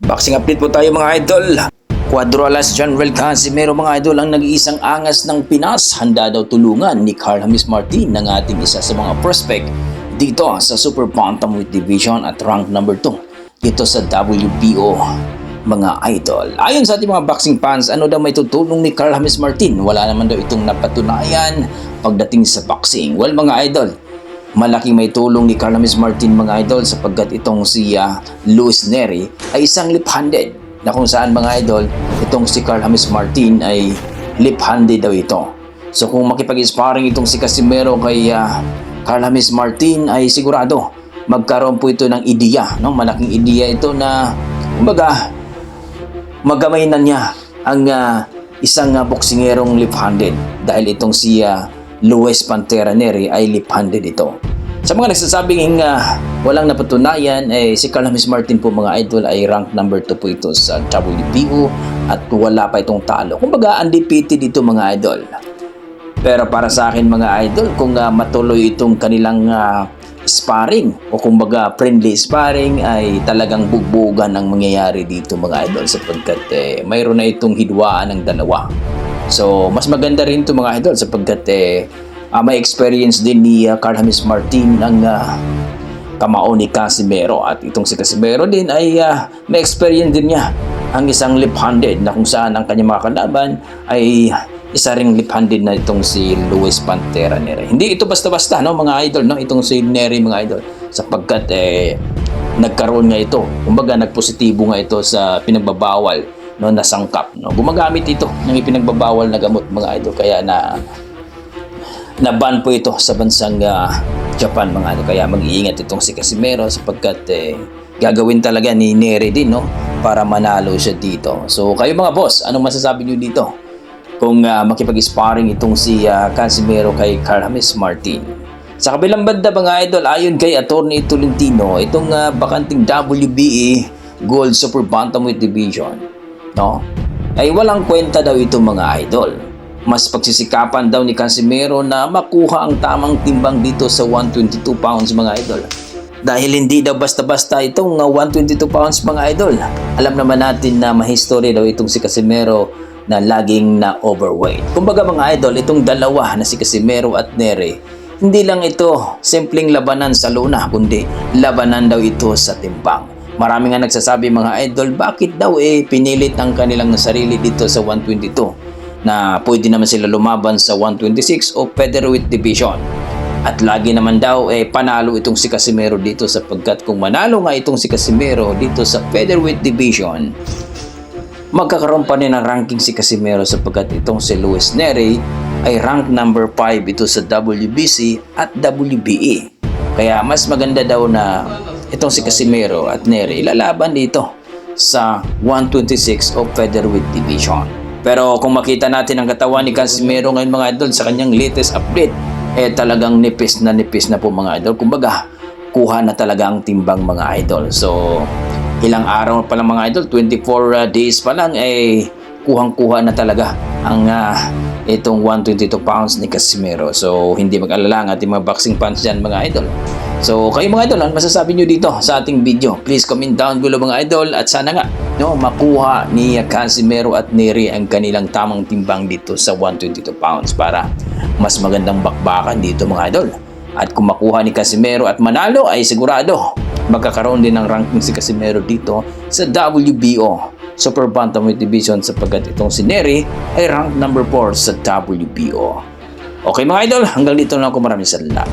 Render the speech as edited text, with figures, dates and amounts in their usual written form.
Boxing update po tayo mga idol. Cuadralas General Casimero mga idol ang nag-iisang angas ng Pinas. Handa daw tulungan ni Carl James Martin ng ating isa sa mga prospect dito sa Super Bantamweight Division at rank number 2 dito sa WBO mga idol. Ayon sa ating mga boxing fans, ano daw may tutulong ni Carl James Martin? Wala naman daw itong napatunayan pagdating sa boxing. Well mga idol, malaking may tulong ni Carl James Martin mga idol sapagkat itong si Luis Nery ay isang left-handed na kung saan mga idol itong si Carl James Martin ay left-handed daw ito. So kung makipag-sparring itong si Casimero kay Carl James Martin ay sigurado magkaroon po ito ng ideya, no? Malaking ideya ito na kumbaga magamay na niya ang isang boksingerong left-handed dahil itong si Luis Pantera Nery ay left-handed ito. Sa mga nagsasabing walang napatunayan, si Carl James Martin po mga idol ay rank number 2 po ito sa WBO at wala pa itong talo. Kumbaga undefeated ito mga idol. Pero para sa akin mga idol, kung matuloy itong kanilang sparring o kumbaga friendly sparring ay talagang bugbugan ang mangyayari dito mga idol sapagkat mayroon na itong hidwaan ng dalawa. So, mas maganda rin ito mga idol sapagkat may experience din ni Carl James Martin ang kamao ni Casimero at itong si Casimero din ay may experience din niya ang isang left-handed na kung saan ang kanyang mga kalaban ay isa ring left-handed na itong si Luis Pantera Nery. Hindi ito basta-basta no mga idol no itong si Nery mga idol sapagkat nagkaroon nga ito kumbaga nagpositibo nga ito sa pinagbabawal no nasangkap no gumagamit ito ng ipinagbabawal na gamot mga idol kaya na-ban po ito sa bansang Japan mga idol kaya mag-iingat itong si Casimero sapagkat gagawin talaga ni Nery din no para manalo siya dito. So kayo mga boss, anong masasabi niyo dito kung makipag-sparring itong si Casimero kay Carl James Martin? Sa kabilang banda mga idol, ayon kay Attorney Tolentino, itong bakanting WBA Gold Super Bantamweight Division no ay walang kwenta daw ito mga idol. Mas pagsisikapan daw ni Casimero na makuha ang tamang timbang dito sa 122 pounds mga idol dahil hindi daw basta-basta itong 122 pounds mga idol. Alam naman natin na mahistory daw itong si Casimero na laging na overweight. Kumbaga mga idol, itong dalawa na si Casimero at Nery, hindi lang ito simpleng labanan sa luna kundi labanan daw ito sa timbang. Marami nga nagsasabi mga idol, bakit daw pinilit ang kanilang sarili dito sa 122 na pwede naman sila lumaban sa 126 o featherweight division. At lagi naman daw panalo itong si Casimero dito sapagkat kung manalo nga itong si Casimero dito sa featherweight division, magkakaroon pa rin ng ranking si Casimero sapagkat itong si Luis Nery ay rank number 5 ito sa WBC at WBA. Kaya mas maganda daw na itong si Casimero at Nery lalaban dito sa 126 o featherweight division. Pero kung makita natin ang katawan ni Casimero ngayon mga idol sa kanyang latest update, talagang nipis na po mga idol. Kumbaga, kuha na talaga ang timbang mga idol. So, ilang araw pa lang mga idol, 24 days pa lang, kuhang-kuha na talaga ang itong 122 pounds ni Casimero. So, hindi mag-alala ang ating mga boxing fans dyan mga idol. So, kayo mga idol, ano masasabi nyo dito sa ating video? Please comment down below mga idol at sana nga no, makuha ni Casimero at Nery ang kanilang tamang timbang dito sa 122 pounds para mas magandang bakbakan dito mga idol. At kung makuha ni Casimero at manalo ay sigurado magkakaroon din ng ranking si Casimero dito sa WBO Super Bantamweight Division sapagkat itong si Nery ay rank number 4 sa WBO. Okay mga idol, hanggang dito na ako. Maraming salamat.